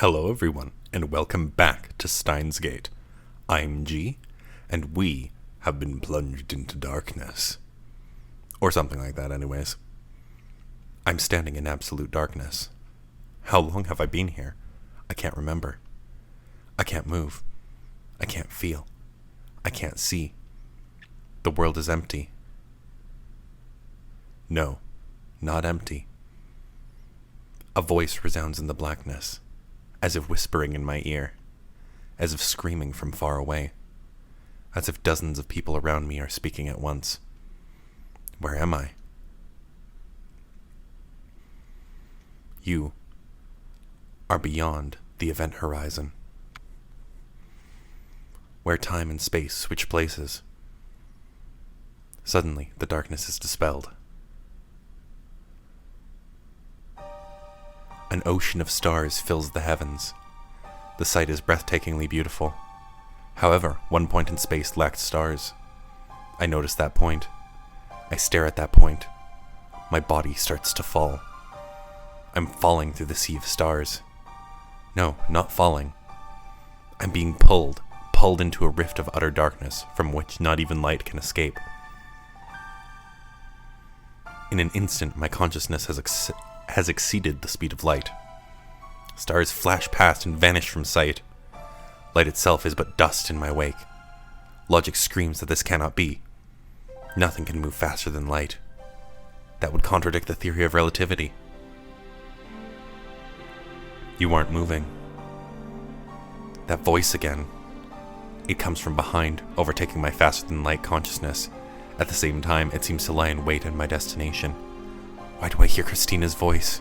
Hello everyone, and welcome back to Steins Gate. I'm G, and we have been plunged into darkness. Or something like that anyways. I'm standing in absolute darkness. How long have I been here? I can't remember. I can't move. I can't feel. I can't see. The world is empty. No, not empty. A voice resounds in the blackness, as if whispering in my ear, as if screaming from far away, as if dozens of people around me are speaking at once. Where am I? You are beyond the event horizon, where time and space switch places. Suddenly, the darkness is dispelled. An ocean of stars fills the heavens. The sight is breathtakingly beautiful. However, one point in space lacked stars. I notice that point. I stare at that point. My body starts to fall. I'm falling through the sea of stars. No, not falling. I'm being pulled into a rift of utter darkness from which not even light can escape. In an instant, my consciousness has exceeded the speed of light. Stars flash past and vanish from sight. Light itself is but dust in my wake. Logic screams that this cannot be. Nothing can move faster than light. That would contradict the theory of relativity. You aren't moving. That voice again. It comes from behind, overtaking my faster-than-light consciousness. At the same time, it seems to lie in wait at my destination. Why do I hear Christina's voice?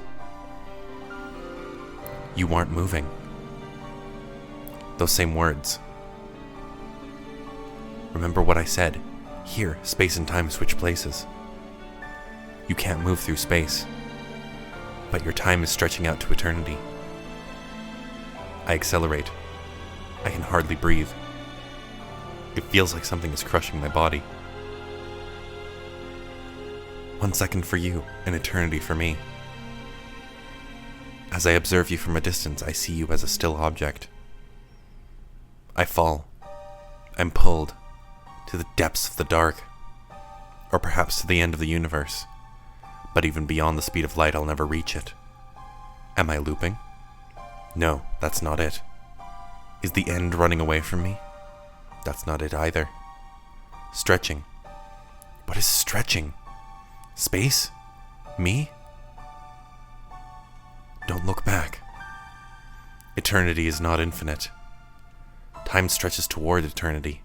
You aren't moving. Those same words. Remember what I said. Here, space and time switch places. You can't move through space, but your time is stretching out to eternity. I accelerate. I can hardly breathe. It feels like something is crushing my body. 1 second for you, an eternity for me. As I observe you from a distance, I see you as a still object. I fall. I'm pulled to the depths of the dark, or perhaps to the end of the universe. But even beyond the speed of light, I'll never reach it. Am I looping? No, that's not it. Is the end running away from me? That's not it either. Stretching. What is stretching? Space? Me? Don't look back. Eternity is not infinite. Time stretches toward eternity,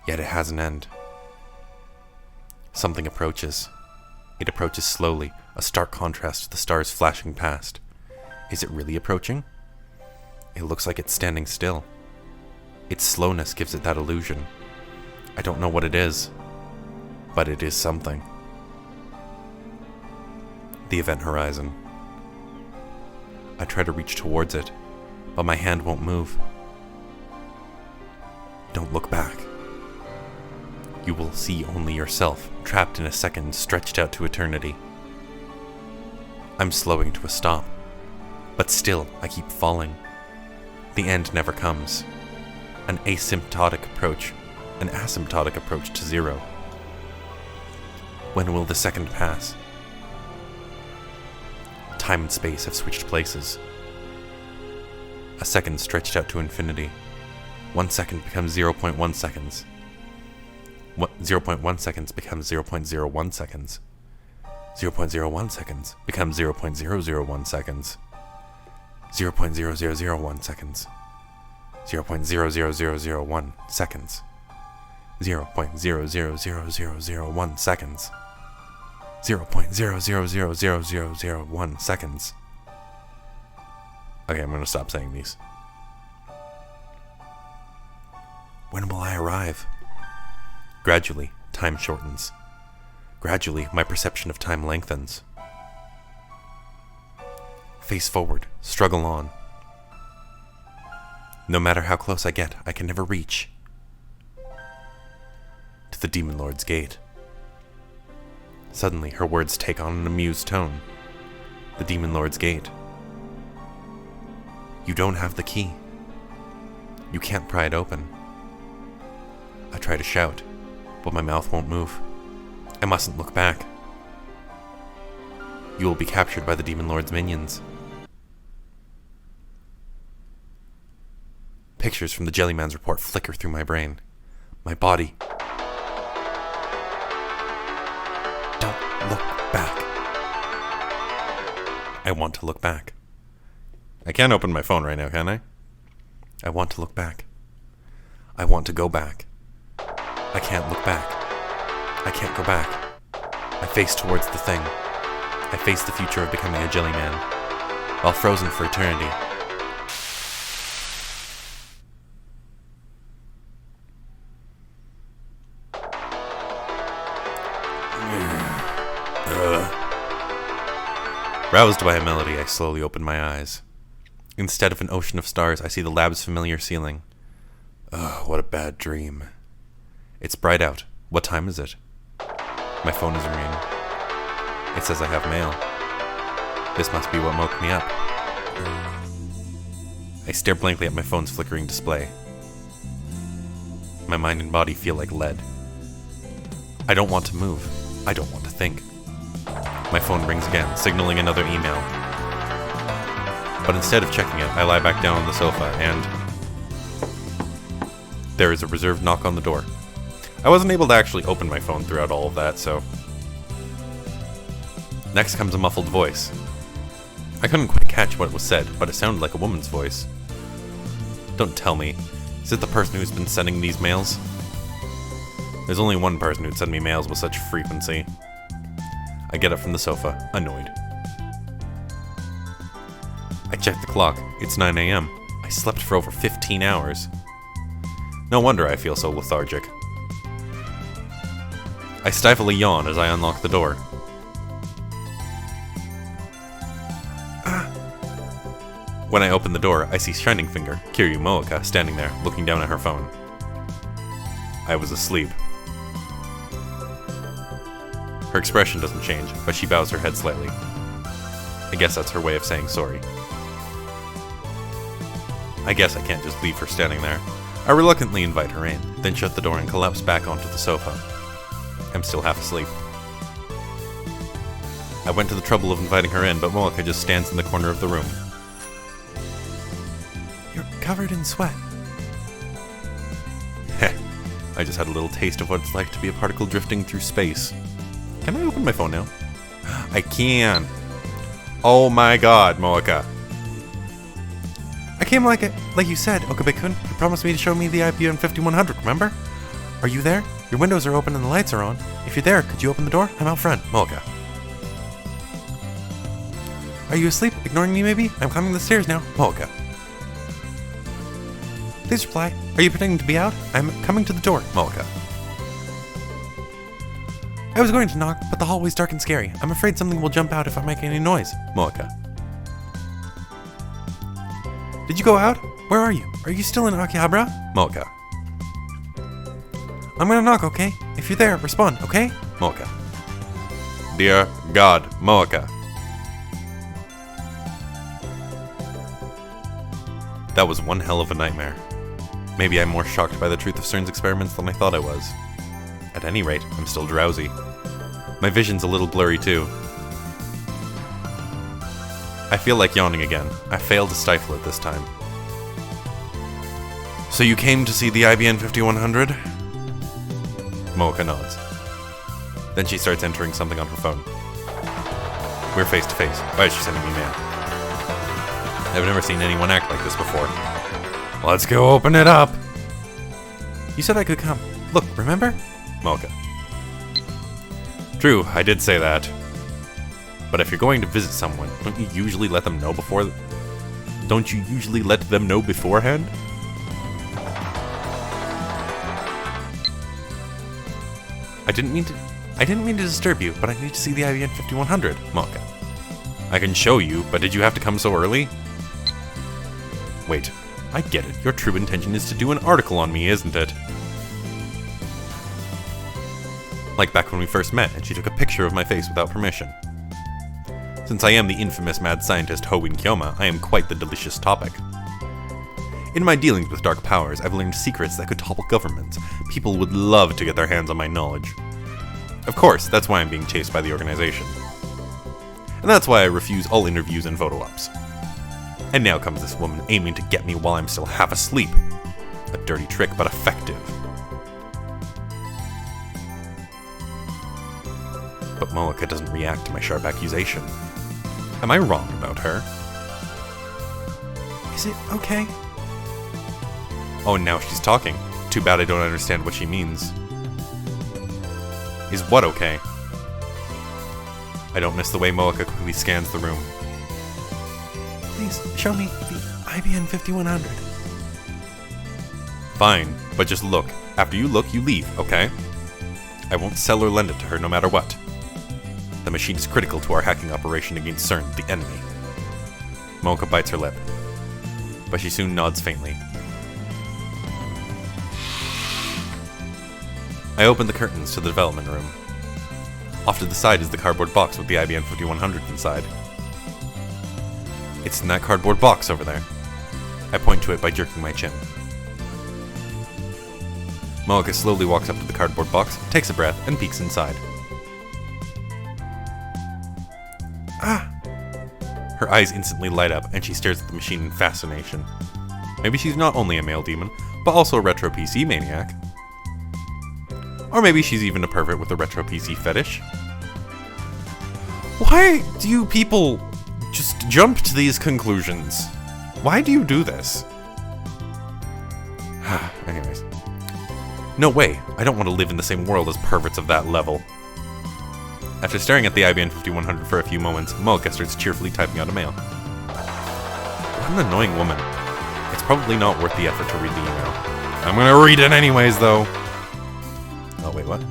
yet it has an end. Something approaches. It approaches slowly, a stark contrast to the stars flashing past. Is it really approaching? It looks like it's standing still. Its slowness gives it that illusion. I don't know what it is, but it is something. The event horizon. I try to reach towards it, but my hand won't move. Don't look back. You will see only yourself, trapped in a second stretched out to eternity. I'm slowing to a stop, but still I keep falling. The end never comes. An asymptotic approach to zero. When will the second pass? Time and space have switched places. A second stretched out to infinity. 1 second becomes 0.1 seconds. 0.1 seconds becomes 0.01 seconds. 0.01 seconds becomes 0.001 seconds. 0.0001 seconds. 0.00001 seconds. 0.00001 seconds. 0.0000001 seconds. Okay, I'm gonna stop saying these. When will I arrive? Gradually, time shortens. Gradually, my perception of time lengthens. Face forward, struggle on. No matter how close I get, I can never reach to the Demon Lord's gate. Suddenly, her words take on an amused tone. The Demon Lord's gate. You don't have the key. You can't pry it open. I try to shout, but my mouth won't move. I mustn't look back. You will be captured by the Demon Lord's minions. Pictures from the Jellyman's report flicker through my brain. My body. Don't look back. I want to look back. I can't open my phone right now, can I? I want to look back. I want to go back. I can't look back. I can't go back. I face towards the thing. I face the future of becoming a Jellyman, while frozen for eternity. Roused by a melody, I slowly open my eyes. Instead of an ocean of stars, I see the lab's familiar ceiling. Ugh, what a bad dream. It's bright out. What time is it? My phone is ringing. It says I have mail. This must be what woke me up. I stare blankly at my phone's flickering display. My mind and body feel like lead. I don't want to move. I don't want to think. My phone rings again, signaling another email. But instead of checking it, I lie back down on the sofa and... there is a reserved knock on the door. I wasn't able to actually open my phone throughout all of that, so... Next comes a muffled voice. I couldn't quite catch what was said, but it sounded like a woman's voice. Don't tell me. Is it the person who's been sending these mails? There's only one person who'd send me mails with such frequency. I get up from the sofa, annoyed. I check the clock. It's 9 a.m. I slept for over 15 hours. No wonder I feel so lethargic. I stifle a yawn as I unlock the door. When I open the door, I see Shining Finger, Kiryu Moeka, standing there, looking down at her phone. I was asleep. Her expression doesn't change, but she bows her head slightly. I guess that's her way of saying sorry. I guess I can't just leave her standing there. I reluctantly invite her in, then shut the door and collapse back onto the sofa. I'm still half asleep. I went to the trouble of inviting her in, but Moeka just stands in the corner of the room. You're covered in sweat. Heh, I just had a little taste of what it's like to be a particle drifting through space. Can I open my phone now? I can. Oh my god, Moeka. I came like you said, Okabe-kun. You promised me to show me the IBM 5100, remember? Are you there? Your windows are open and the lights are on. If you're there, could you open the door? I'm out front, Moeka. Are you asleep? Ignoring me maybe? I'm climbing the stairs now, Moeka. Please reply. Are you pretending to be out? I'm coming to the door, Moeka. I was going to knock, but the hallway's dark and scary. I'm afraid something will jump out if I make any noise, Moeka. Did you go out? Where are you? Are you still in Akihabara? Moeka. I'm gonna knock, okay? If you're there, respond, okay? Moeka. Dear God, Moeka. That was one hell of a nightmare. Maybe I'm more shocked by the truth of CERN's experiments than I thought I was. At any rate, I'm still drowsy. My vision's a little blurry too. I feel like yawning again. I failed to stifle it this time. So you came to see the IBM 5100? Moeka nods. Then she starts entering something on her phone. We're face to face. Why is she sending me mail? I've never seen anyone act like this before. Let's go open it up! You said I could come. Look, remember? Moeka. True, I did say that. But if you're going to visit someone, don't you usually let them know before... Don't you usually let them know beforehand? I didn't mean to disturb you, but I need to see the IBM 5100, Moeka. I can show you, but did you have to come so early? Wait, I get it. Your true intention is to do an article on me, isn't it? Like back when we first met and she took a picture of my face without permission. Since I am the infamous mad scientist Hoenn Kyoma, I am quite the delicious topic. In my dealings with dark powers, I've learned secrets that could topple governments. People would love to get their hands on my knowledge. Of course, that's why I'm being chased by the organization. And that's why I refuse all interviews and photo ops. And now comes this woman aiming to get me while I'm still half asleep. A dirty trick, but effective. But Moeka doesn't react to my sharp accusation. Am I wrong about her? Is it okay? Oh, and now she's talking. Too bad I don't understand what she means. Is what okay? I don't miss the way Moeka quickly scans the room. Please, show me the IBN 5100. Fine, but just look. After you look, you leave, okay? I won't sell or lend it to her no matter what. The machine is critical to our hacking operation against CERN, the enemy. Moeka bites her lip, but she soon nods faintly. I open the curtains to the development room. Off to the side is the cardboard box with the IBM 5100 inside. It's in that cardboard box over there. I point to it by jerking my chin. Moeka slowly walks up to the cardboard box, takes a breath, and peeks inside. Ah! Her eyes instantly light up, and she stares at the machine in fascination. Maybe she's not only a male demon, but also a retro PC maniac. Or maybe she's even a pervert with a retro PC fetish. Why do you people just jump to these conclusions? Why do you do this? Anyways. No way, I don't want to live in the same world as perverts of that level. After staring at the IBM 5100 for a few moments, Moeka starts cheerfully typing out a mail. What an annoying woman. It's probably not worth the effort to read the email. I'm gonna read it anyways, though. Oh, wait, what?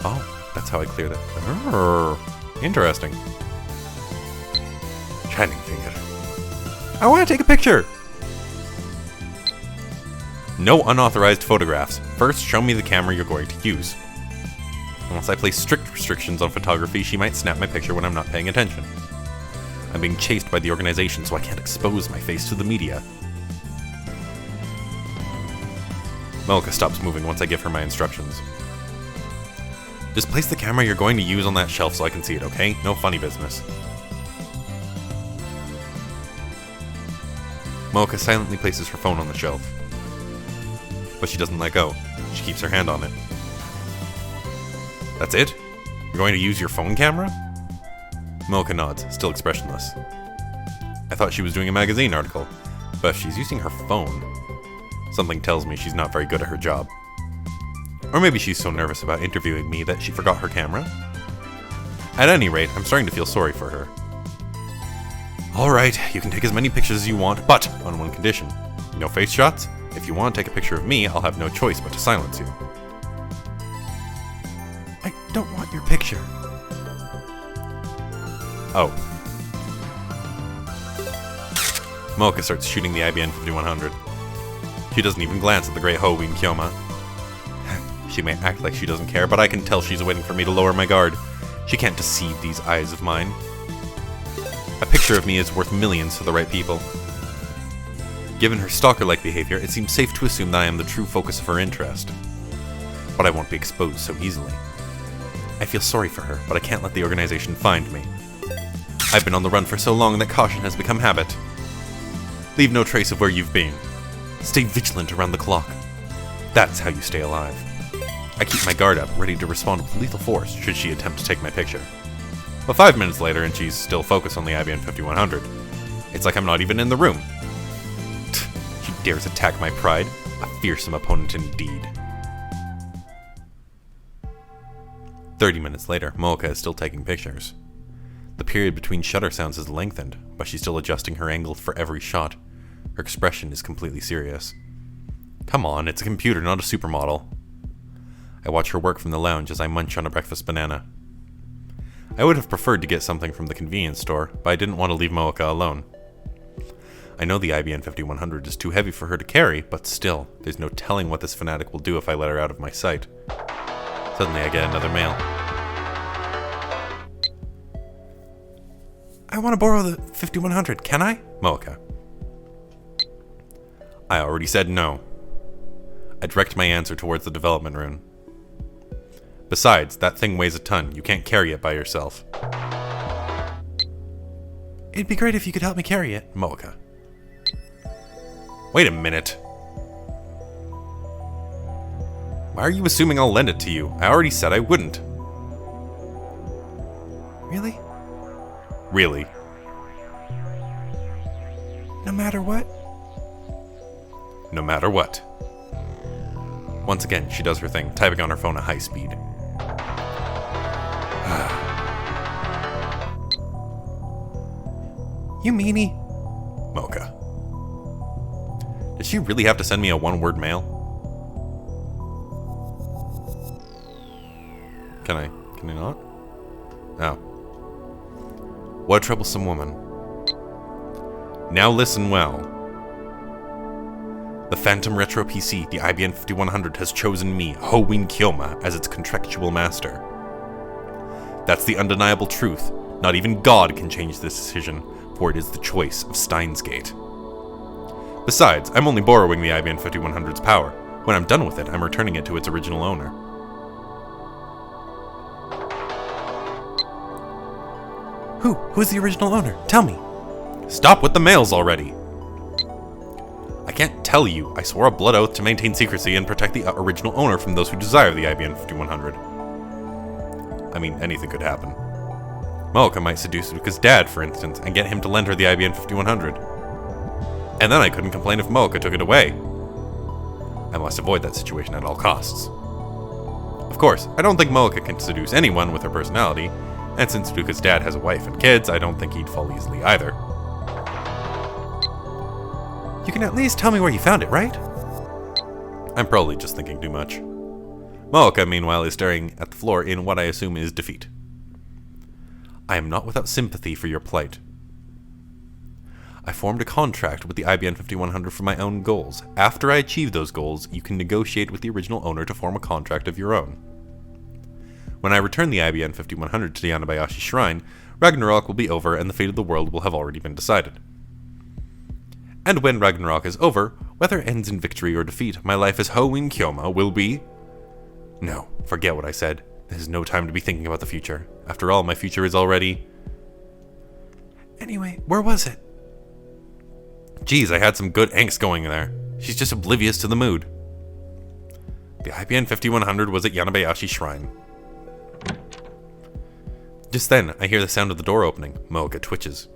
Oh, that's how I clear that. Interesting. Shining finger. I want to take a picture! No unauthorized photographs. First, show me the camera you're going to use. Unless I place strict restrictions on photography, she might snap my picture when I'm not paying attention. I'm being chased by the organization, so I can't expose my face to the media. Moeka stops moving once I give her my instructions. Just place the camera you're going to use on that shelf so I can see it, okay? No funny business. Moeka silently places her phone on the shelf. But she doesn't let go. She keeps her hand on it. That's it? You're going to use your phone camera? Moeka nods, still expressionless. I thought she was doing a magazine article, but if she's using her phone, something tells me she's not very good at her job. Or maybe she's so nervous about interviewing me that she forgot her camera. At any rate, I'm starting to feel sorry for her. Alright, you can take as many pictures as you want, but on one condition. No face shots? If you want to take a picture of me, I'll have no choice but to silence you. I don't want your picture. Oh. Moeka starts shooting the IBN 5100. She doesn't even glance at the great Hoenn Kyoma. She may act like she doesn't care, but I can tell she's waiting for me to lower my guard. She can't deceive these eyes of mine. A picture of me is worth millions to the right people. Given her stalker-like behavior, it seems safe to assume that I am the true focus of her interest. But I won't be exposed so easily. I feel sorry for her, but I can't let the organization find me. I've been on the run for so long that caution has become habit. Leave no trace of where you've been. Stay vigilant around the clock. That's how you stay alive. I keep my guard up, ready to respond with lethal force should she attempt to take my picture. But 5 minutes later and she's still focused on the IBM 5100. It's like I'm not even in the room. She dares attack my pride. A fearsome opponent indeed. 30 minutes later, Moeka is still taking pictures. The period between shutter sounds has lengthened, but she's still adjusting her angle for every shot. Her expression is completely serious. Come on, it's a computer, not a supermodel. I watch her work from the lounge as I munch on a breakfast banana. I would have preferred to get something from the convenience store, but I didn't want to leave Moeka alone. I know the IBN 5100 is too heavy for her to carry, but still, there's no telling what this fanatic will do if I let her out of my sight. Suddenly I get another mail. want to borrow the 5100, can I? Mocha. I already said no. I direct my answer towards the development room. Besides, that thing weighs a ton. You can't carry it by yourself. It'd be great if you could help me carry it, Mocha. Wait a minute. Why are you assuming I'll lend it to you? I already said I wouldn't. Really? Really. No matter what? No matter what. Once again, she does her thing, typing on her phone at high speed. You meanie. Mocha. Did she really have to send me a one-word mail? Can I not? Oh. What a troublesome woman. Now listen well. The Phantom Retro PC, the IBM 5100, has chosen me, Ho-Win Kyoma, as its contractual master. That's the undeniable truth. Not even God can change this decision, for it is the choice of Steins Gate. Besides, I'm only borrowing the IBM 5100's power. When I'm done with it, I'm returning it to its original owner. Who's the original owner? Tell me. Stop with the mails already. I can't tell you. I swore a blood oath to maintain secrecy and protect the original owner from those who desire the IBM 5100. I mean, anything could happen. Mocha might seduce Luca's dad, for instance, and get him to lend her the IBM 5100. And then I couldn't complain if Mocha took it away. I must avoid that situation at all costs. Of course, I don't think Mocha can seduce anyone with her personality, and since Luca's dad has a wife and kids, I don't think he'd fall easily either. You can at least tell me where you found it, right? I'm probably just thinking too much. Mocha, meanwhile, is staring at the floor in what I assume is defeat. I am not without sympathy for your plight. I formed a contract with the IBM 5100 for my own goals. After I achieve those goals, you can negotiate with the original owner to form a contract of your own. When I return the IBM 5100 to the Yanabayashi Shrine, Ragnarok will be over and the fate of the world will have already been decided. And when Ragnarok is over, whether it ends in victory or defeat, my life as Ho-Win Kyoma will be... No, forget what I said. This is no time to be thinking about the future. After all, my future is already... Anyway, where was it? Geez, I had some good angst going there. She's just oblivious to the mood. The IBM 5100 was at Yanabayashi Shrine. Just then, I hear the sound of the door opening. Mocha twitches.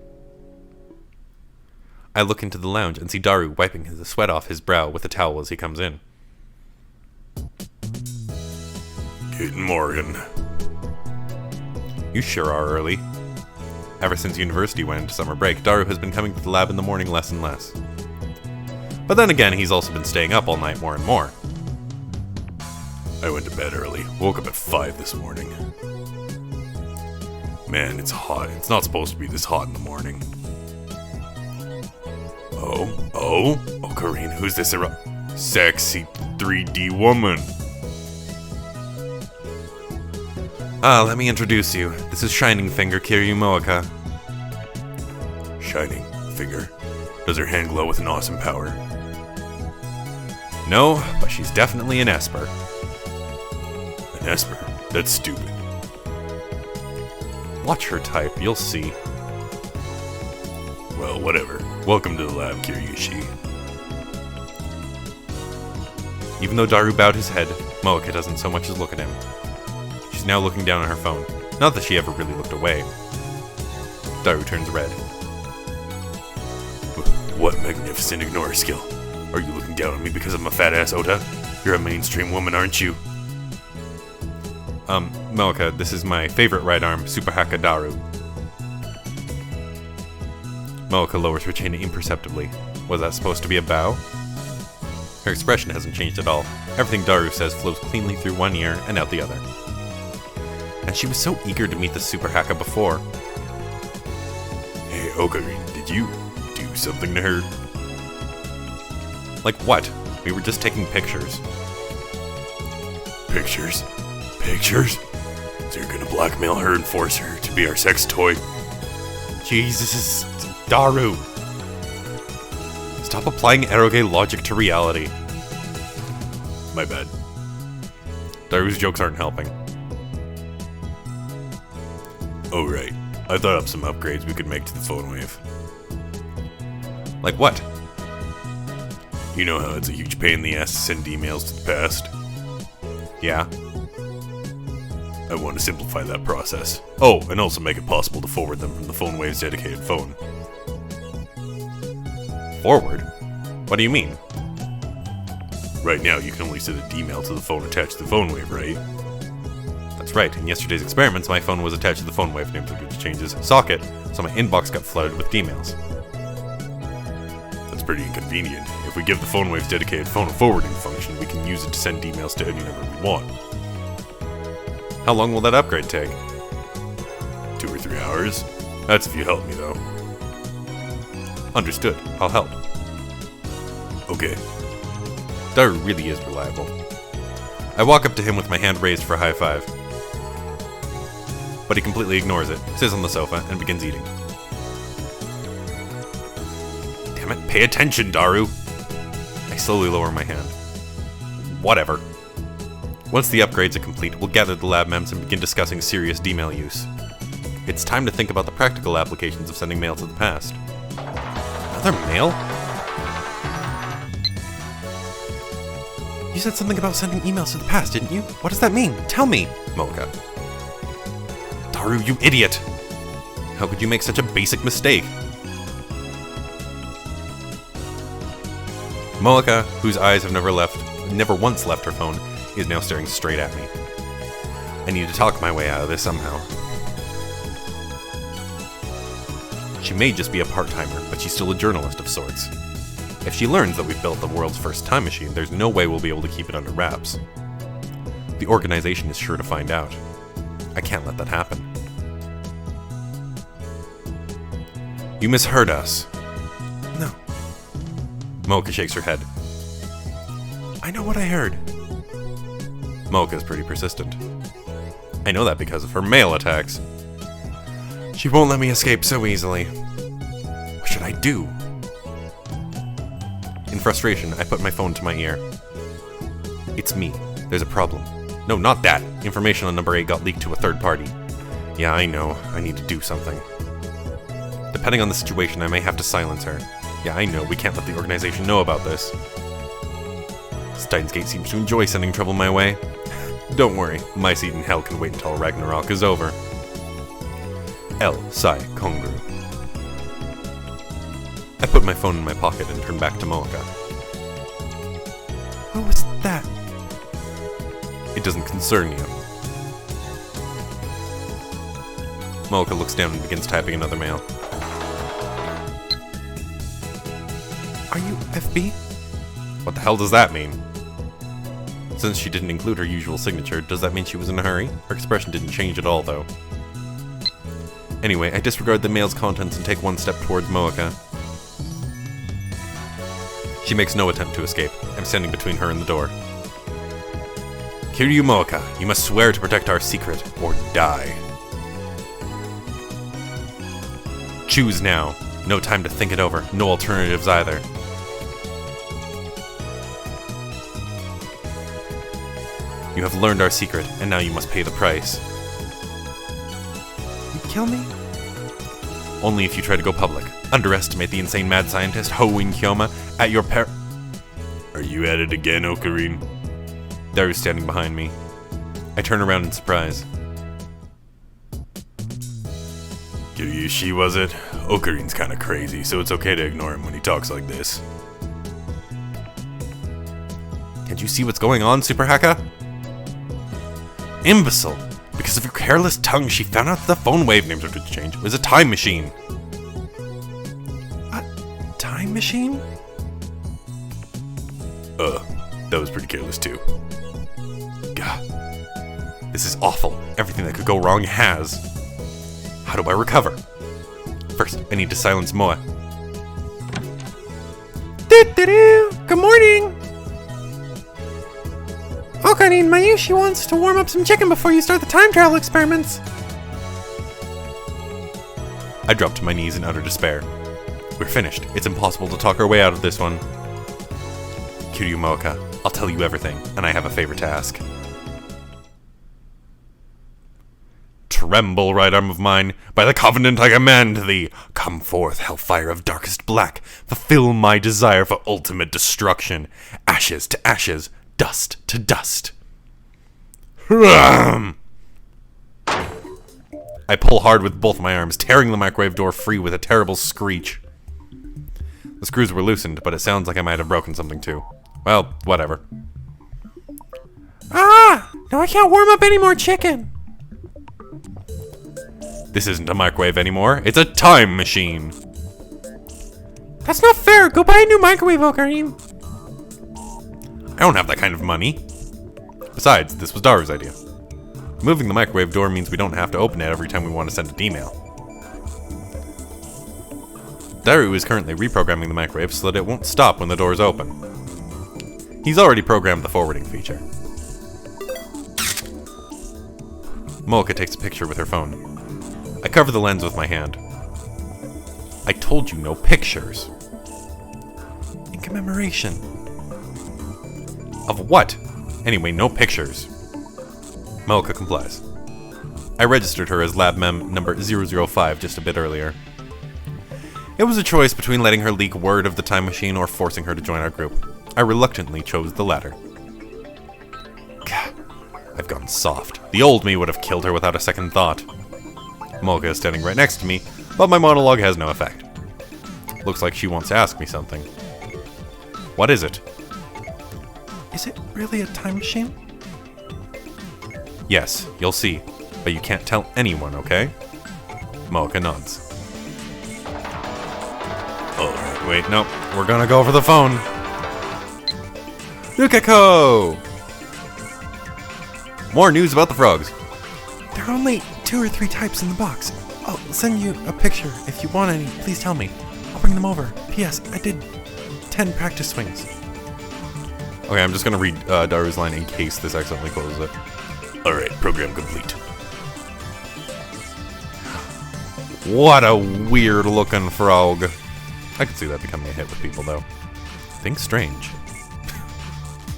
I look into the lounge and see Daru wiping the sweat off his brow with a towel as he comes in. Guten Morgen. You sure are early. Ever since university went into summer break, Daru has been coming to the lab in the morning less and less. But then again, he's also been staying up all night more and more. I went to bed early. Woke up at 5 this morning. Man, it's hot. It's not supposed to be this hot in the morning. Oh, Karine, who's this sexy 3D woman? Let me introduce you. This is Shining Finger Kiryu Moeka. Shining Finger? Does her hand glow with an awesome power? No, but she's definitely an Esper. An Esper? That's stupid. Watch her type, you'll see. Well, whatever. Welcome to the lab, Kiryushi. Even though Daru bowed his head, Moeka doesn't so much as look at him. She's now looking down at her phone. Not that she ever really looked away. Daru turns red. What magnificent ignore skill. Are you looking down on me because I'm a fat-ass Ota? You're a mainstream woman, aren't you? Moeka, this is my favorite right arm, Super Haka Daru. Moeka lowers her chin imperceptibly. Was that supposed to be a bow? Her expression hasn't changed at all. Everything Daru says flows cleanly through one ear and out the other. And she was so eager to meet the Super Haka before. Hey, Ocarine, did you do something to her? Like what? We were just taking pictures. Pictures? Pictures? So you're gonna blackmail her and force her to be our sex toy? Jesus, Daru. Stop applying eroge logic to reality. My bad. Daru's jokes aren't helping. Oh right, I thought up some upgrades we could make to the phone wave. Like what? You know how it's a huge pain in the ass to send emails to the past? Yeah. I want to simplify that process. Oh, and also make it possible to forward them from the phone wave's dedicated phone. Forward? What do you mean? Right now, you can only send an email to the phone attached to the phone wave, right? That's right. In yesterday's experiments, my phone was attached to the phone wave named which changes socket, so my inbox got flooded with emails. That's pretty inconvenient. If we give the phone wave's dedicated phone a forwarding function, we can use it to send emails to any number we want. How long will that upgrade take? 2 or 3 hours. That's if you help me, though. Understood. I'll help. Okay. Daru really is reliable. I walk up to him with my hand raised for a high five. But he completely ignores it, sits on the sofa, and begins eating. Damn it, pay attention, Daru! I slowly lower my hand. Whatever. Once the upgrades are complete, we'll gather the lab mems and begin discussing serious D-mail use. It's time to think about the practical applications of sending mail to the past. Another mail? You said something about sending emails to the past, didn't you? What does that mean? Tell me! Mocha. Daru, you idiot! How could you make such a basic mistake? Mocha, whose eyes have never once left her phone, is now staring straight at me. I need to talk my way out of this somehow. She may just be a part-timer, but she's still a journalist of sorts. If she learns that we've built the world's first time machine, there's no way we'll be able to keep it under wraps. The organization is sure to find out. I can't let that happen. You misheard us. No. Mocha shakes her head. I know what I heard. Mocha's pretty persistent. I know that because of her mail attacks. She won't let me escape so easily. What should I do? In frustration, I put my phone to my ear. It's me. There's a problem. No, not that. Information on number 8 got leaked to a third party. Yeah, I know. I need to do something. Depending on the situation, I may have to silence her. Yeah, I know. We can't let the organization know about this. Steins seems to enjoy sending trouble my way. Don't worry, my seat in hell can wait until Ragnarok is over. L. Psi Kongru. I put my phone in my pocket and turned back to Mocha. Who was that? It doesn't concern you. Mocha looks down and begins typing another mail. Are you FB? What the hell does that mean? Since she didn't include her usual signature, does that mean she was in a hurry? Her expression didn't change at all, though. Anyway, I disregard the mail's contents and take one step towards Mocha. She makes no attempt to escape. I'm standing between her and the door. Kiryu Mocha, you must swear to protect our secret, or die. Choose now. No time to think it over. No alternatives either. You have learned our secret, and now you must pay the price. You kill me? Only if you try to go public. Underestimate the insane mad scientist Hoin Kyoma at your Are you at it again, Ocarine? Daru's standing behind me. I turn around in surprise. Kiryushi, was it? Okarine's kinda crazy, so it's okay to ignore him when he talks like this. Can't you see what's going on, Super Haka? Imbecile! Because of your careless tongue, she found out that the phone wave names were to change. It was a time machine. A time machine? That was pretty careless too. Gah. This is awful. Everything that could go wrong has. How do I recover? First, I need to silence Moa. Good morning! Ocarine, Mayushi wants to warm up some chicken before you start the time travel experiments. I dropped to my knees in utter despair. We're finished. It's impossible to talk our way out of this one. Kiryu Mooka, I'll tell you everything, and I have a favor to ask. Tremble, right arm of mine, by the covenant I command thee. Come forth, hellfire of darkest black, fulfill my desire for ultimate destruction. Ashes to ashes, dust to dust. I pull hard with both my arms, tearing the microwave door free with a terrible screech. The screws were loosened, but it sounds like I might have broken something too. Well, whatever. Ah! Now I can't warm up any more chicken! This isn't a microwave anymore, it's a time machine! That's not fair! Go buy a new microwave, Ocarine! I don't have that kind of money. Besides, this was Daru's idea. Moving the microwave door means we don't have to open it every time we want to send an email. Daru is currently reprogramming the microwave so that it won't stop when the door is open. He's already programmed the forwarding feature. Mooka takes a picture with her phone. I cover the lens with my hand. I told you no pictures. In commemoration. Of what? Anyway, no pictures. Mooka complies. I registered her as lab mem number 005 just a bit earlier. It was a choice between letting her leak word of the time machine or forcing her to join our group. I reluctantly chose the latter. Gah, I've gone soft. The old me would have killed her without a second thought. Mooka is standing right next to me, but my monologue has no effect. Looks like she wants to ask me something. What is it? Is it really a time machine? Yes, you'll see, but you can't tell anyone, okay? Mooka nods. Alright, wait, nope. We're gonna go over the phone. Yukiko! More news about the frogs. There are only 2 or 3 types in the box. I'll send you a picture. If you want any, please tell me. I'll bring them over. P.S. I did 10 practice swings. Okay, I'm just gonna read Daru's line in case this accidentally closes it. Alright, program complete. What a weird looking frog. I could see that becoming a hit with people though. Think strange.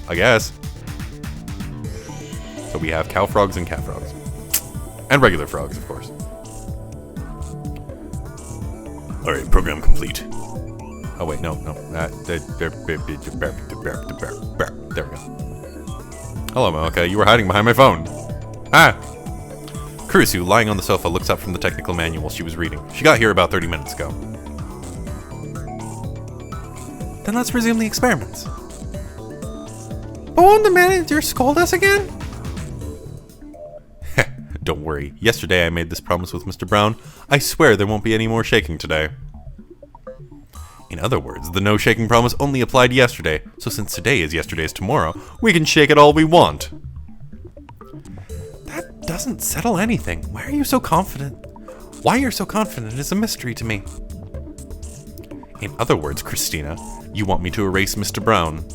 I guess. So we have cow frogs and cat frogs. And regular frogs, of course. Alright, program complete. Oh wait, no. There we go. Hello, Mooka. You were hiding behind my phone. Ah! Kurisu, lying on the sofa, looks up from the technical manual she was reading. She got here about 30 minutes ago. Then let's resume the experiments. But won't the manager scold us again? Don't worry. Yesterday I made this promise with Mr. Brown. I swear there won't be any more shaking today. In other words, the no shaking promise only applied yesterday, so since today is yesterday's tomorrow, we can shake it all we want. That doesn't settle anything. Why are you so confident? Why you're so confident is a mystery to me. In other words, Christina, you want me to erase Mr. Brown.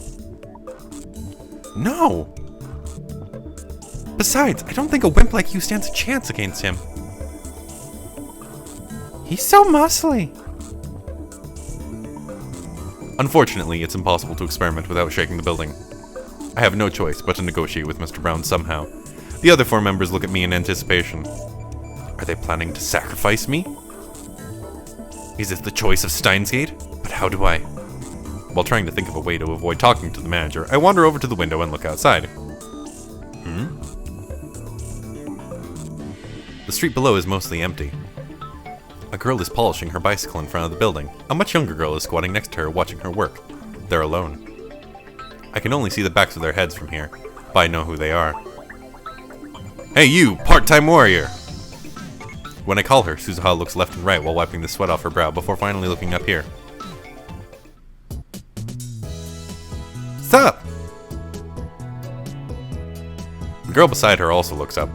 No! Besides, I don't think a wimp like you stands a chance against him. He's so muscly. Unfortunately, it's impossible to experiment without shaking the building. I have no choice but to negotiate with Mr. Brown somehow. The other 4 members look at me in anticipation. Are they planning to sacrifice me? Is it the choice of Steins Gate? But how do I? While trying to think of a way to avoid talking to the manager, I wander over to the window and look outside. The street below is mostly empty. A girl is polishing her bicycle in front of the building. A much younger girl is squatting next to her watching her work. They're alone. I can only see the backs of their heads from here, but I know who they are. Hey you, part-time warrior! When I call her, Suzuha looks left and right while wiping the sweat off her brow before finally looking up here. Sup? The girl beside her also looks up.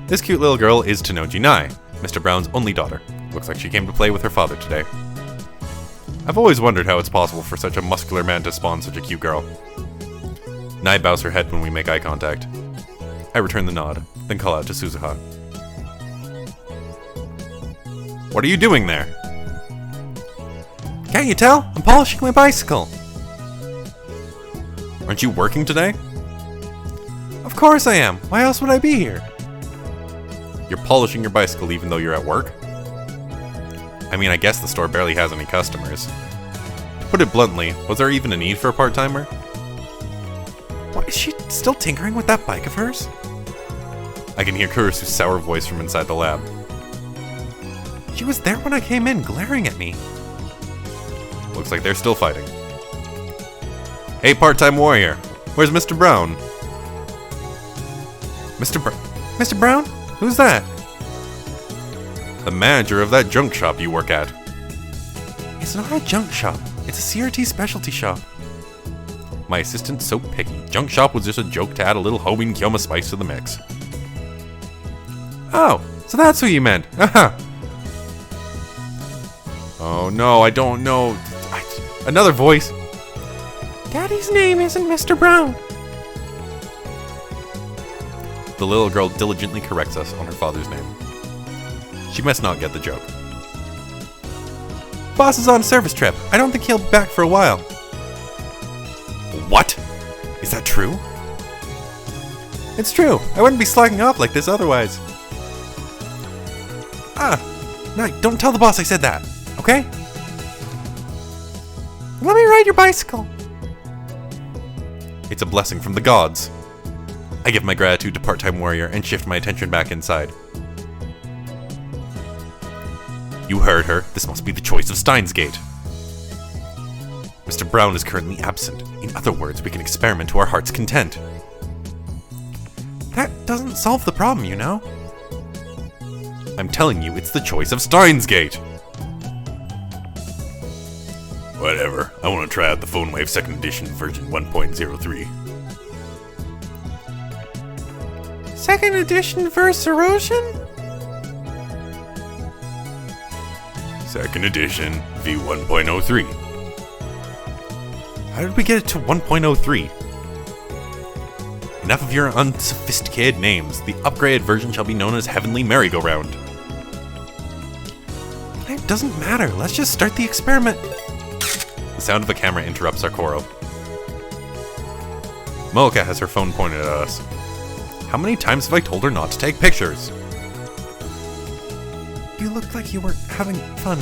This cute little girl is Tanoji Nai, Mr. Brown's only daughter. Looks like she came to play with her father today. I've always wondered how it's possible for such a muscular man to spawn such a cute girl. Nai bows her head when we make eye contact. I return the nod, then call out to Suzuha. What are you doing there? Can't you tell? I'm polishing my bicycle. Aren't you working today? Of course I am. Why else would I be here? You're polishing your bicycle even though you're at work? I mean, I guess the store barely has any customers. To put it bluntly, was there even a need for a part-timer? What, is she still tinkering with that bike of hers? I can hear Kurisu's sour voice from inside the lab. She was there when I came in, glaring at me. Looks like they're still fighting. Hey, part-time warrior, where's Mr. Brown? Mr. Brown? Who's that? The manager of that junk shop you work at. It's not a junk shop. It's a CRT specialty shop. My assistant's so picky. Junk shop was just a joke to add a little Hobin Kyoma spice to the mix. Oh, so that's who you meant. Haha. Oh no, I don't know. Another voice. Daddy's name isn't Mr. Brown. The little girl diligently corrects us on her father's name. She must not get the joke. Boss is on a service trip. I don't think he'll be back for a while. What? Is that true? It's true. I wouldn't be slacking off like this otherwise. No, don't tell the boss I said that, okay? Let me ride your bicycle. It's a blessing from the gods. I give my gratitude to part-time warrior and shift my attention back inside. You heard her. This must be the choice of Steins Gate. Mr. Brown is currently absent. In other words, we can experiment to our heart's content. That doesn't solve the problem, you know. I'm telling you, it's the choice of Steins Gate. Whatever. I want to try out the Phone Wave 2nd Edition version 1.03. 2nd edition verse erosion? 2nd Edition V1.03. How did we get it to 1.03? Enough of your unsophisticated names. The upgraded version shall be known as Heavenly Merry-Go-Round. It doesn't matter. Let's just start the experiment. The sound of a camera interrupts our choral. Mocha has her phone pointed at us. How many times have I told her not to take pictures? You looked like you were having fun.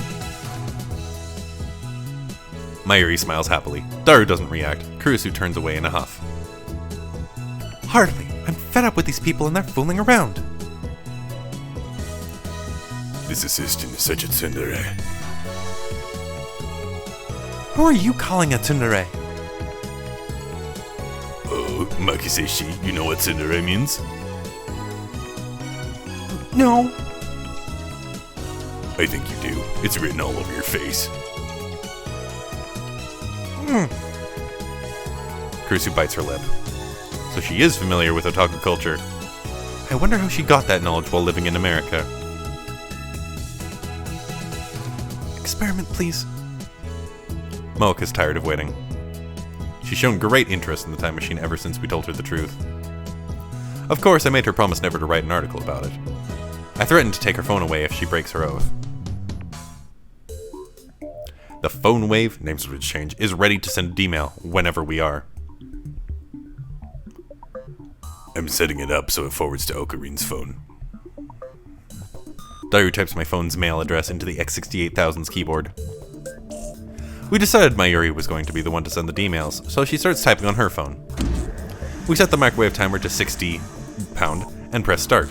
Mayuri smiles happily. Daru doesn't react. Kurisu turns away in a huff. Hardly. I'm fed up with these people and they're fooling around. This assistant is such a tsundere. Who are you calling a tsundere? Oh, Makiseshi, you know what tsundere means? No. I think you do. It's written all over your face. Kurisu bites her lip. So she is familiar with otaku culture. I wonder how she got that knowledge while living in America. Experiment, please. Moeka's tired of waiting. She's shown great interest in the time machine ever since we told her the truth. Of course, I made her promise never to write an article about it. I threatened to take her phone away if she breaks her oath. The phone wave, name switch change, is ready to send a D-mail whenever we are. I'm setting it up so it forwards to Okarin's phone. Daru types my phone's mail address into the X68000's keyboard. We decided Mayuri was going to be the one to send the D-mails, so she starts typing on her phone. We set the microwave timer to 60 pound and press start.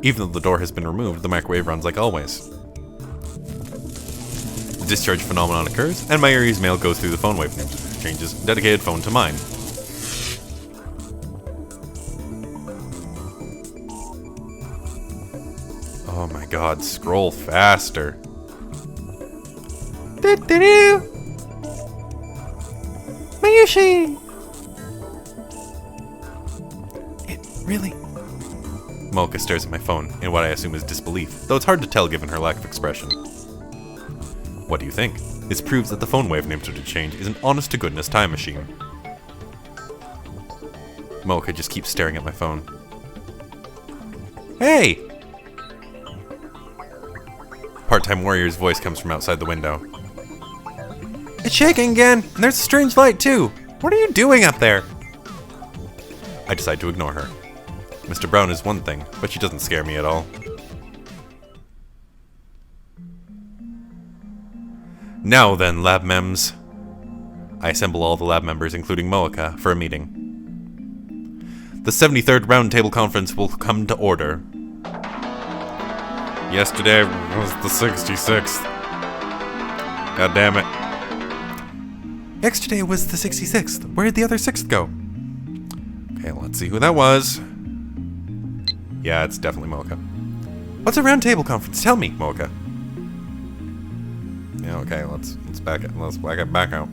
Even though the door has been removed, the microwave runs like always. The discharge phenomenon occurs, and Mayuri's mail goes through the phone wave and changes dedicated phone to mine. Oh my god, scroll faster. Mayushi! It really... Mocha stares at my phone in what I assume is disbelief, though it's hard to tell given her lack of expression. What do you think? This proves that the phone wave name switch change is an honest-to-goodness time machine. Mocha just keeps staring at my phone. Hey! part-time warrior's voice comes from outside the window. It's shaking again, and there's a strange light too. What are you doing up there? I decide to ignore her. Mr. Brown is one thing, but she doesn't scare me at all. Now then, lab mems. I assemble all the lab members, including Moeka, for a meeting. The 73rd Roundtable Conference will come to order. Yesterday was the 66th. God damn it. Yesterday was the 66th. Where did the other 6th go? Okay, let's see who that was. Yeah, it's definitely Moeka. What's a roundtable conference? Tell me. Moeka. Yeah, okay, let's back it. Let's back out.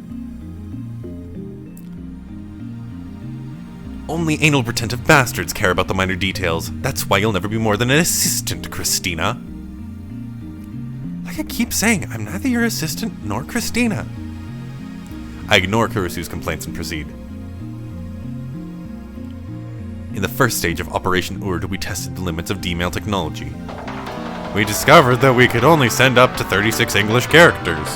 Only anal retentive bastards care about the minor details. That's why you'll never be more than an assistant, Christina. Like I keep saying, I'm neither your assistant nor Christina. I ignore Kurusu's complaints and proceed. In the first stage of Operation Urd, we tested the limits of D-mail technology. We discovered that we could only send up to 36 English characters.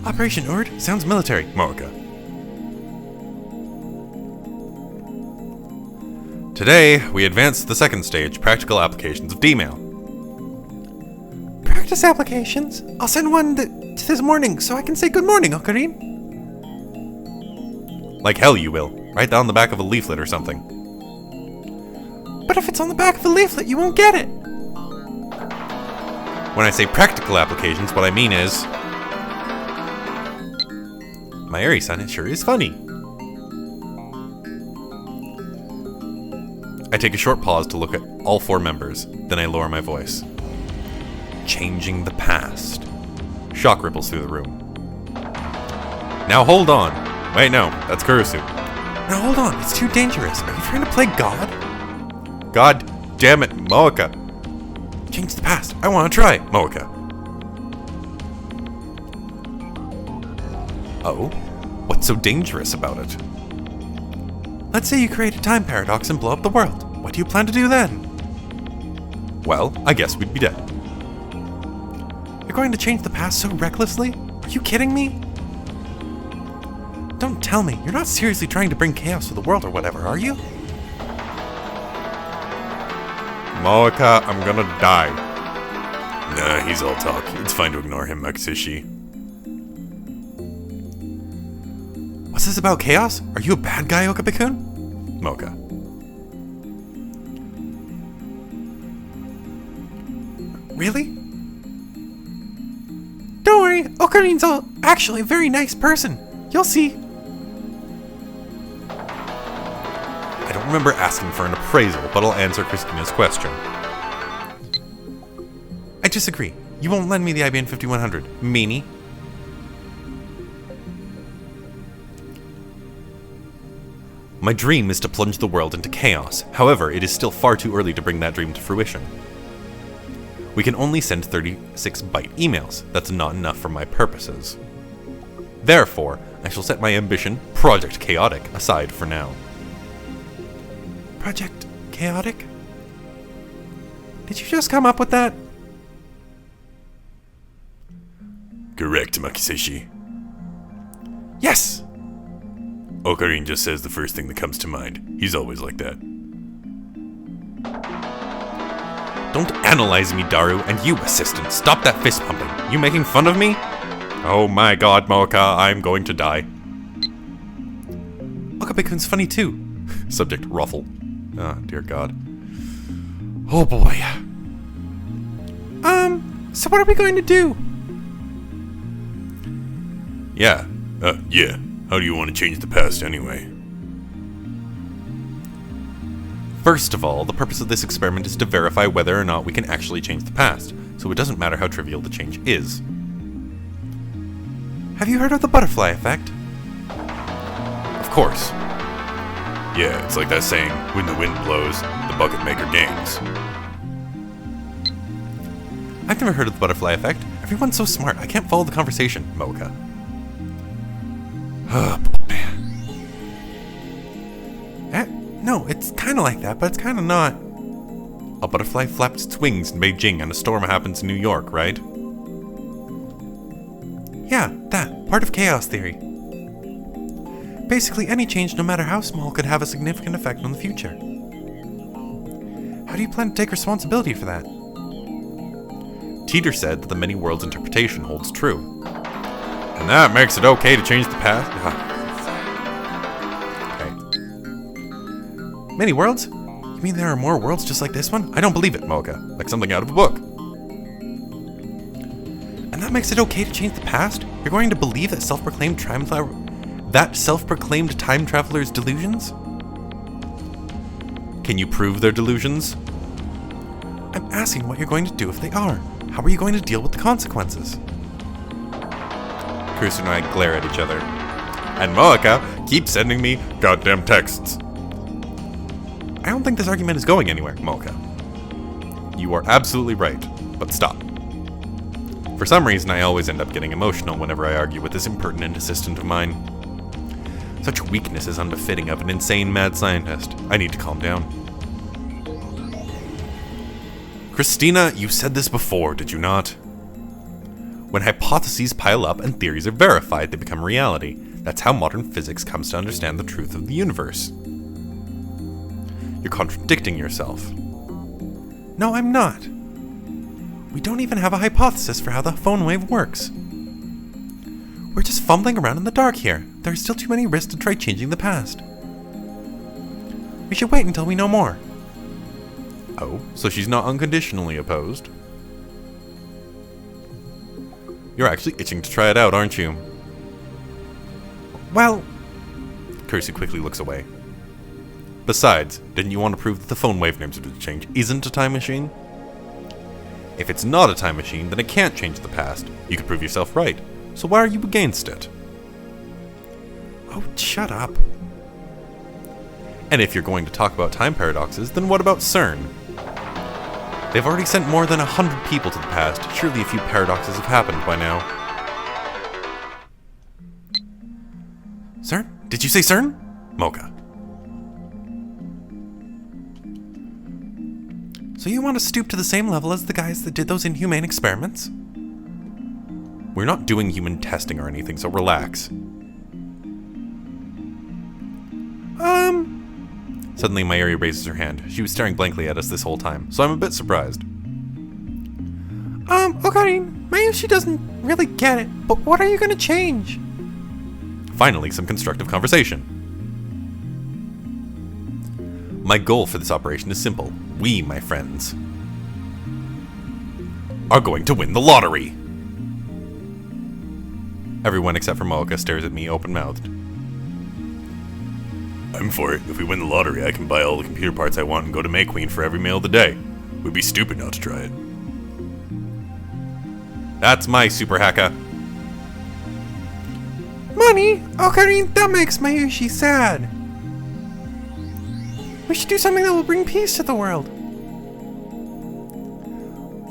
Operation Urd? Sounds military. Moeka. Today, we advanced to the second stage, practical applications of D-mail. Practice applications? I'll send one this morning so I can say good morning, Ocarine. Like hell you will. Write that on the back of a leaflet or something. But if it's on the back of the leaflet, you won't get it. When I say practical applications, what I mean is... My Eri-san, it sure is funny. I take a short pause to look at all 4 members, then I lower my voice. Changing the past. Shock ripples through the room. Now hold on. Wait, no, that's Kurusu. Now hold on, it's too dangerous. Are you trying to play God? God damn it, Moeka. Change the past. I want to try. Moeka. Oh? What's so dangerous about it? Let's say you create a time paradox and blow up the world. What do you plan to do then? Well, I guess we'd be dead. You're going to change the past so recklessly? Are you kidding me? Don't tell me. You're not seriously trying to bring chaos to the world or whatever, are you? Moeka, I'm gonna die. Nah, he's all talk. It's fine to ignore him, Makisashi. What's this about chaos? Are you a bad guy, Okabe-kun? Moeka. Really? Don't worry, Okarine's actually a very nice person. You'll see. I don't remember asking for an appraisal, but I'll answer Christina's question. I disagree. You won't lend me the IBM 5100, meanie. My dream is to plunge the world into chaos. However, it is still far too early to bring that dream to fruition. We can only send 36-byte emails. That's not enough for my purposes. Therefore, I shall set my ambition, Project Chaotic, aside for now. Project Chaotic? Did you just come up with that? Correct, Makisashi. Yes! Ocarine just says the first thing that comes to mind. He's always like that. Don't analyze me, Daru, and you, assistant. Stop that fist pumping. You making fun of me? Oh my god, Moeka, I'm going to die. Okabe-kun's funny too. Subject, ruffle. Ah, dear god. Oh boy. So what are we going to do? Yeah. How do you want to change the past anyway? First of all, the purpose of this experiment is to verify whether or not we can actually change the past, so it doesn't matter how trivial the change is. Have you heard of the butterfly effect? Of course. Yeah, it's like that saying, when the wind blows, the bucket maker gains. I've never heard of the butterfly effect. Everyone's so smart, I can't follow the conversation, Moeka. Oh, boy. No, it's kind of like that, but it's kind of not. A butterfly flaps its wings in Beijing and a storm happens in New York, right? Yeah, that. Part of chaos theory. Basically, any change, no matter how small, could have a significant effect on the future. How do you plan to take responsibility for that? Teeter said that the many worlds interpretation holds true. And that makes it okay to change the past? Okay. Many worlds? You mean there are more worlds just like this one? I don't believe it, Mocha. Like something out of a book. And that makes it okay to change the past? You're going to believe that self-proclaimed time traveler's delusions? Can you prove their delusions? I'm asking what you're going to do if they are. How are you going to deal with the consequences? Cruiser and I glare at each other. And Mocha keeps sending me goddamn texts. I don't think this argument is going anywhere, Mocha. You are absolutely right, but stop. For some reason, I always end up getting emotional whenever I argue with this impertinent assistant of mine. Such weakness is unbefitting of an insane mad scientist. I need to calm down. Christina, you said this before, did you not? When hypotheses pile up and theories are verified, they become reality. That's how modern physics comes to understand the truth of the universe. You're contradicting yourself. No, I'm not. We don't even have a hypothesis for how the phone wave works. We're just fumbling around in the dark here. There are still too many risks to try changing the past. We should wait until we know more. Oh, so she's not unconditionally opposed? You're actually itching to try it out, aren't you? Well... Kersey quickly looks away. Besides, didn't you want to prove that the phone wave names of change isn't a time machine? If it's not a time machine, then it can't change the past. You could prove yourself right. So why are you against it? Oh, shut up. And if you're going to talk about time paradoxes, then what about CERN? They've already sent more than 100 people to the past. Surely a few paradoxes have happened by now. CERN? Did you say CERN? Mocha. So you want to stoop to the same level as the guys that did those inhumane experiments? We're not doing human testing or anything, so relax. Suddenly, Mayuri raises her hand. She was staring blankly at us this whole time, so I'm a bit surprised. Ocarine, maybe she doesn't really get it, but what are you going to change? Finally, some constructive conversation. My goal for this operation is simple. We, my friends, are going to win the lottery. Everyone except for Mocha stares at me open-mouthed. I'm for it. If we win the lottery, I can buy all the computer parts I want and go to May Queen for every meal of the day. We'd be stupid not to try it. That's my super hacka. Money? Ocarine, that makes Mayushi sad. We should do something that will bring peace to the world.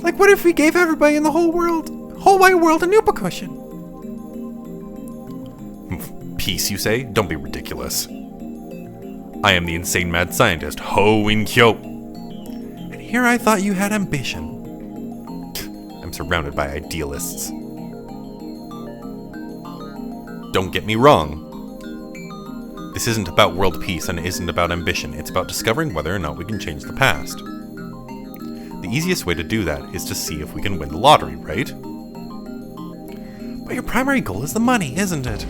Like, what if we gave everybody in the whole wide world a Nupa cushion? Peace, you say? Don't be ridiculous. I am the insane mad scientist, Ho In Kyo. And here I thought you had ambition. I'm surrounded by idealists. Don't get me wrong. This isn't about world peace and it isn't about ambition. It's about discovering whether or not we can change the past. The easiest way to do that is to see if we can win the lottery, right? But your primary goal is the money, isn't it?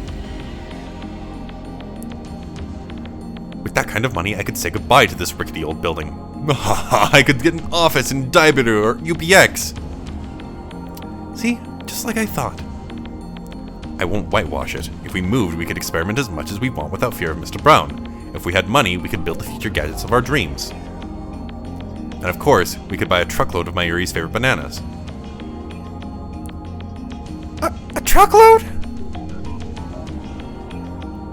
With that kind of money, I could say goodbye to this rickety old building. I could get an office in Daibiru or UPX. See? Just like I thought. I won't whitewash it. If we moved, we could experiment as much as we want without fear of Mr. Brown. If we had money, we could build the future gadgets of our dreams. And of course, we could buy a truckload of Mayuri's favorite bananas. A truckload?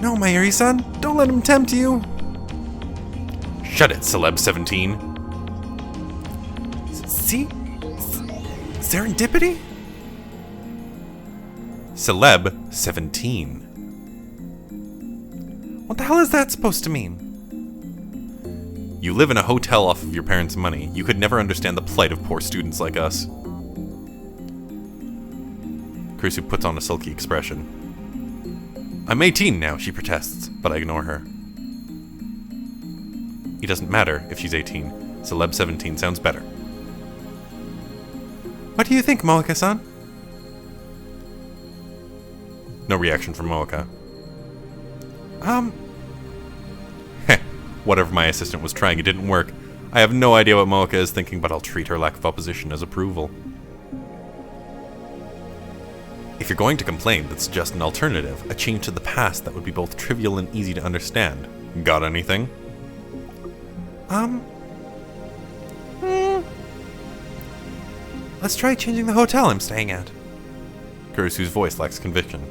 No, Mayuri-san. Don't let him tempt you. Shut it, Celeb 17. See? Serendipity? Celeb 17. What the hell is that supposed to mean? You live in a hotel off of your parents' money. You could never understand the plight of poor students like us. Kursu puts on a sulky expression. I'm 18 now, she protests, but I ignore her. It doesn't matter if she's 18. Celeb 17 sounds better. What do you think, Moeka-san? No reaction from Moeka. Heh, whatever my assistant was trying, it didn't work. I have no idea what Moeka is thinking, but I'll treat her lack of opposition as approval. If you're going to complain, that's just an alternative, a change to the past that would be both trivial and easy to understand. Got anything? Let's try changing the hotel I'm staying at. Kurisu's voice lacks conviction.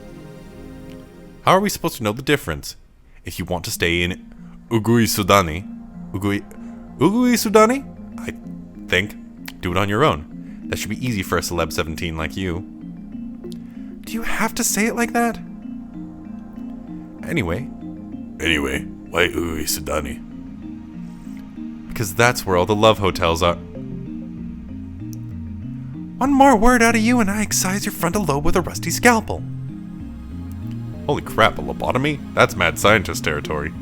How are we supposed to know the difference? If you want to stay in Ugui Sudani, I think, do it on your own. That should be easy for a celeb 17 like you. Do you have to say it like that? Anyway, why Ugui Sudani? Because that's where all the love hotels are. One more word out of you and I excise your frontal lobe with a rusty scalpel. Holy crap, a lobotomy? That's mad scientist territory.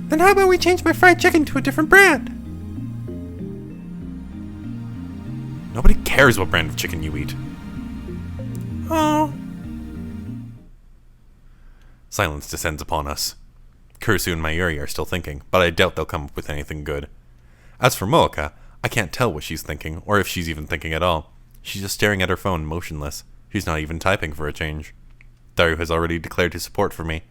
Then how about we change my fried chicken to a different brand? Nobody cares what brand of chicken you eat. Oh. Silence descends upon us. Kursu and Mayuri are still thinking, but I doubt they'll come up with anything good. As for Moeka, I can't tell what she's thinking, or if she's even thinking at all. She's just staring at her phone, motionless. She's not even typing for a change. Daru has already declared his support for me.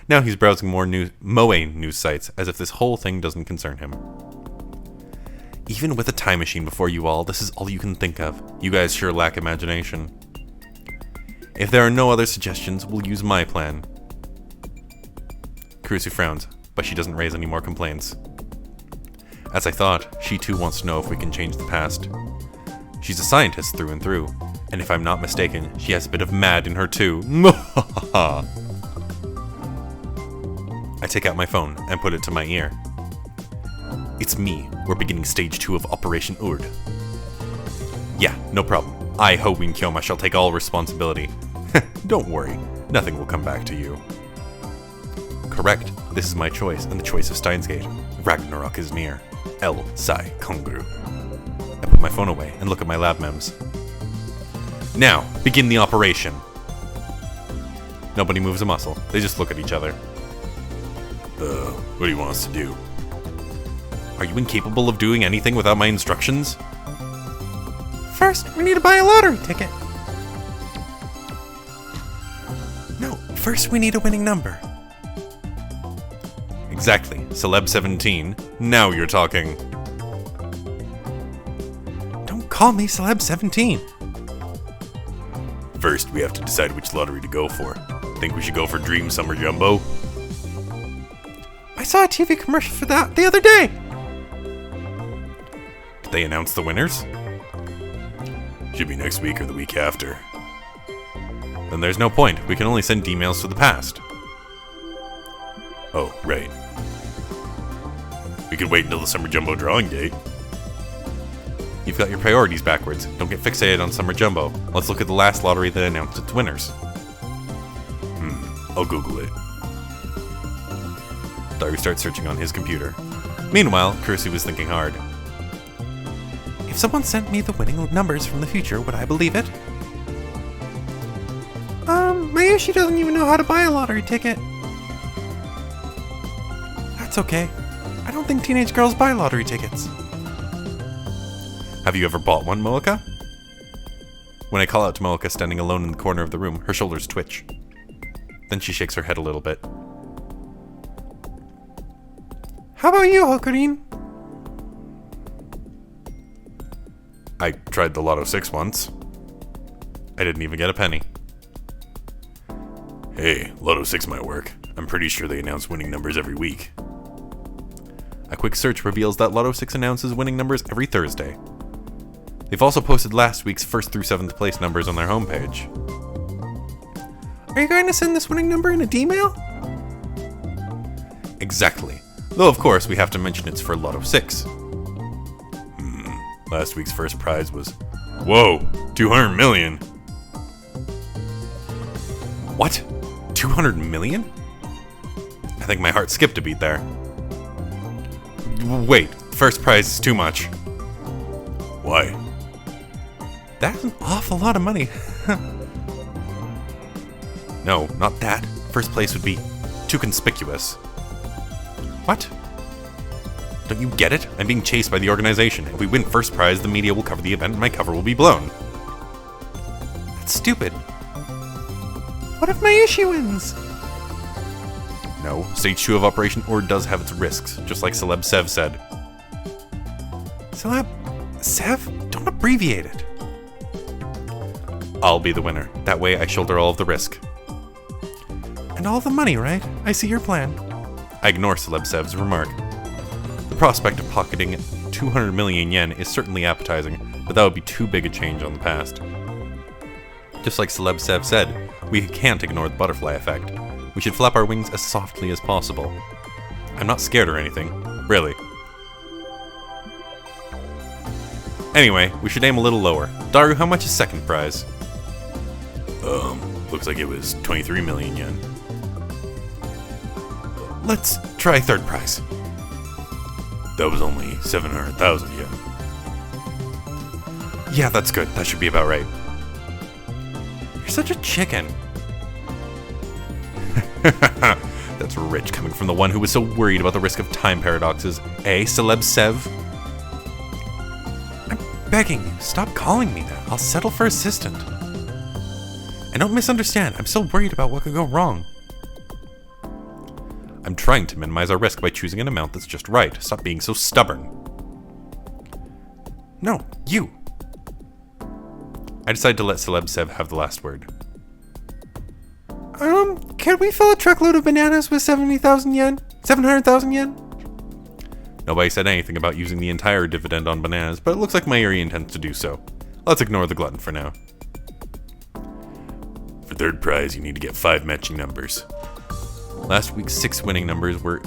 Now he's browsing more Moe news sites, as if this whole thing doesn't concern him. Even with a time machine before you all, this is all you can think of. You guys sure lack imagination. If there are no other suggestions, we'll use my plan. Kurusu frowns, but she doesn't raise any more complaints. As I thought, she too wants to know if we can change the past. She's a scientist through and through, and if I'm not mistaken, she has a bit of mad in her too. I take out my phone and put it to my ear. It's me. We're beginning stage 2 of Operation Urd. Yeah, no problem. I, Howin Kyoma, shall take all responsibility. Don't worry, nothing will come back to you. Correct, this is my choice, and the choice of Steins Gate. Ragnarok is near. El Sai Kongru. I put my phone away and look at my lab mems. Now, begin the operation. Nobody moves a muscle. They just look at each other. What do you want us to do? Are you incapable of doing anything without my instructions? First, we need to buy a lottery ticket. No, first we need a winning number. Exactly. Celeb 17. Now you're talking. Don't call me Celeb 17. First, we have to decide which lottery to go for. Think we should go for Dream Summer Jumbo? I saw a TV commercial for that the other day. Did they announce the winners? Should be next week or the week after. Then there's no point. We can only send emails to the past. Oh, right. We could wait until the Summer Jumbo drawing date. You've got your priorities backwards. Don't get fixated on Summer Jumbo. Let's look at the last lottery that announced its winners. I'll Google it. Daru starts searching on his computer. Meanwhile, Kursu is thinking hard. If someone sent me the winning numbers from the future, would I believe it? Mayushi doesn't even know how to buy a lottery ticket. That's okay. I don't think teenage girls buy lottery tickets. Have you ever bought one, Moeka? When I call out to Moeka standing alone in the corner of the room, her shoulders twitch. Then she shakes her head a little bit. How about you, Hokurin? I tried the Lotto 6 once. I didn't even get a penny. Hey, Lotto 6 might work. I'm pretty sure they announce winning numbers every week. A quick search reveals that Lotto 6 announces winning numbers every Thursday. They've also posted last week's 1st through 7th place numbers on their homepage. Are you going to send this winning number in a D-mail? Exactly. Though of course we have to mention it's for Lotto 6. Last week's first prize was, whoa, 200 million. What? 200 million? I think my heart skipped a beat there. Wait, first prize is too much. Why? That's an awful lot of money. No, not that. First place would be too conspicuous. What? Don't you get it? I'm being chased by the organization. If we win first prize, the media will cover the event and my cover will be blown. That's stupid. What if my issue wins? No, Stage 2 of Operation Ord does have its risks, just like Celeb Sev said. Celeb... Sev? Don't abbreviate it. I'll be the winner. That way I shoulder all of the risk. And all the money, right? I see your plan. I ignore Celeb Sev's remark. The prospect of pocketing 200 million yen is certainly appetizing, but that would be too big a change on the past. Just like Celeb Sev said, we can't ignore the butterfly effect. We should flap our wings as softly as possible. I'm not scared or anything, really. Anyway, we should aim a little lower. Daru, how much is second prize? Looks like it was 23 million yen. Let's try third prize. That was only 700,000 yen. Yeah, that's good. That should be about right. You're such a chicken. That's rich coming from the one who was so worried about the risk of time paradoxes. Eh, Celeb Sev? I'm begging you, stop calling me that. I'll settle for assistant. And don't misunderstand, I'm still worried about what could go wrong. I'm trying to minimize our risk by choosing an amount that's just right. Stop being so stubborn. No, you. I decided to let Celeb Sev have the last word. Can we fill a truckload of bananas with 70,000 yen? 700,000 yen? Nobody said anything about using the entire dividend on bananas, but it looks like Mayuri intends to do so. Let's ignore the glutton for now. For third prize, you need to get 5 matching numbers. Last week's 6 winning numbers were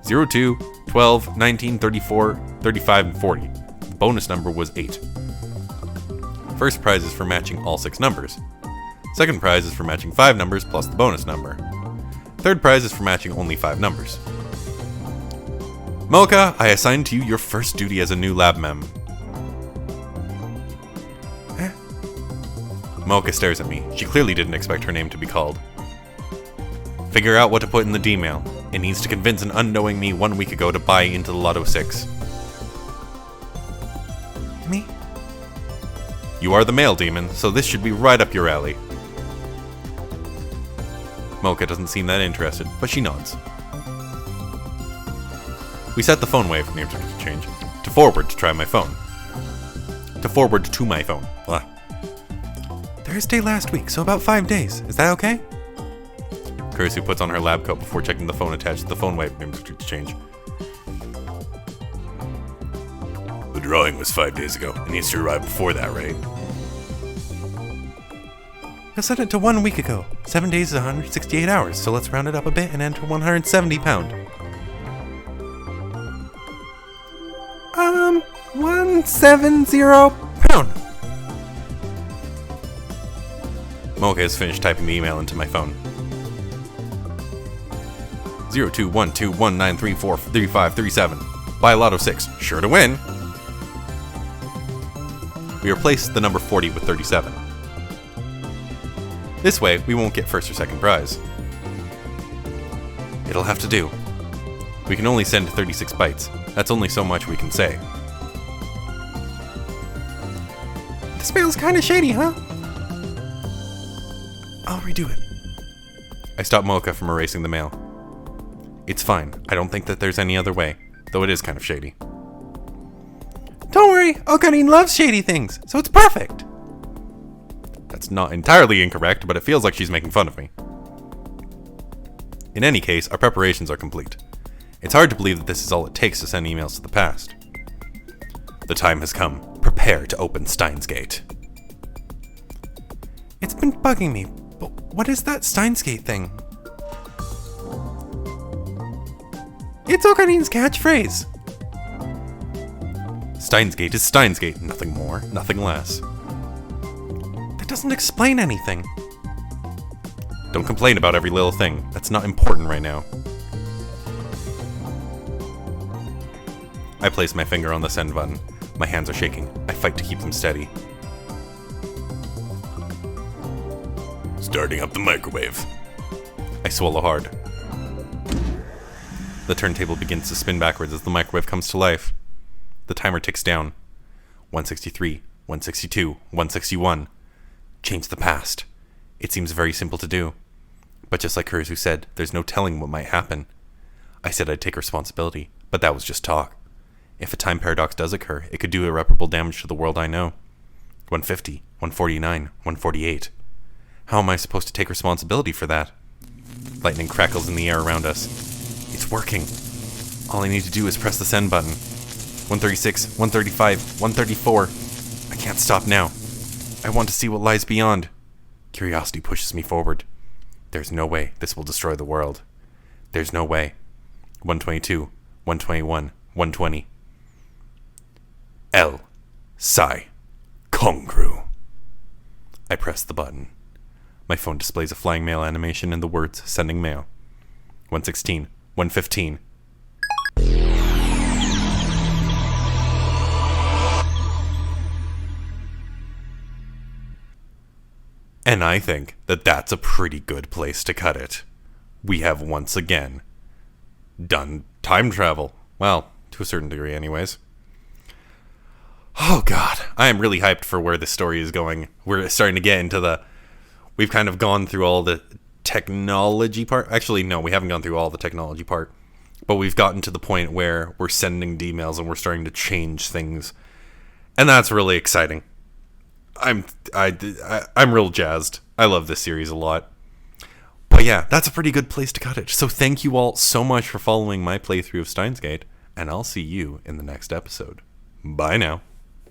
02, 12, 19, 34, 35, and 40. The bonus number was 8. First prize is for matching all 6 numbers. Second prize is for matching 5 numbers plus the bonus number. Third prize is for matching only 5 numbers. Mocha, I assign to you your first duty as a new lab mem. Mocha stares at me. She clearly didn't expect her name to be called. Figure out what to put in the D-mail. It needs to convince an unknowing me 1 week ago to buy into the Lotto 6. Me? You are the mail demon, so this should be right up your alley. Mocha doesn't seem that interested, but she nods. We set the phone wave name to change to forward to try my phone. To forward to my phone. Blah. Thursday last week, so about 5 days. Is that okay? Kurisu puts on her lab coat before checking the phone attached to the phone wave name to change. The drawing was 5 days ago. It needs to arrive before that, right? I set it to 1 week ago. 7 days is 168 hours, so let's round it up a bit and enter 170 pound. 170 pound. Mocha has finished typing the email into my phone. 021219343537. Buy Lotto 6. Sure to win. We replace the number 40 with 37. This way, we won't get first or second prize. It'll have to do. We can only send 36 bytes. That's only so much we can say. This mail's kinda shady, huh? I'll redo it. I stop Mocha from erasing the mail. It's fine. I don't think that there's any other way, though it is kind of shady. Don't worry, Okarin loves shady things, so it's perfect. That's not entirely incorrect, but it feels like she's making fun of me. In any case, our preparations are complete. It's hard to believe that this is all it takes to send emails to the past. The time has come. Prepare to open Steins Gate. It's been bugging me, but what is that Steins Gate thing? It's Ocarin's catchphrase. Steins Gate is Steins Gate, nothing more, nothing less. That doesn't explain anything. Don't complain about every little thing. That's not important right now. I place my finger on the send button. My hands are shaking. I fight to keep them steady. Starting up the microwave. I swallow hard. The turntable begins to spin backwards as the microwave comes to life. The timer ticks down. 163, 162, 161. Change the past. It seems very simple to do. But just like hers who said, there's no telling what might happen. I said I'd take responsibility, but that was just talk. If a time paradox does occur, it could do irreparable damage to the world I know. 150, 149, 148. How am I supposed to take responsibility for that? Lightning crackles in the air around us. It's working. All I need to do is press the send button. 136, 135, 134. I can't stop now. I want to see what lies beyond. Curiosity pushes me forward. There's no way this will destroy the world. There's no way. 122, 121, 120. L. Psi. Congru. I press the button. My phone displays a flying mail animation and the words sending mail. 116, 115. And I think that that's a pretty good place to cut it. We have once again done time travel. Well, to a certain degree anyways. Oh god, I am really hyped for where this story is going. We're starting to get into we've kind of gone through all the technology part. Actually, no, we haven't gone through all the technology part. But we've gotten to the point where we're sending emails and we're starting to change things. And that's really exciting. I'm real jazzed. I love this series a lot. But yeah, that's a pretty good place to cut it. So thank you all so much for following my playthrough of Steins Gate, and I'll see you in the next episode. Bye now.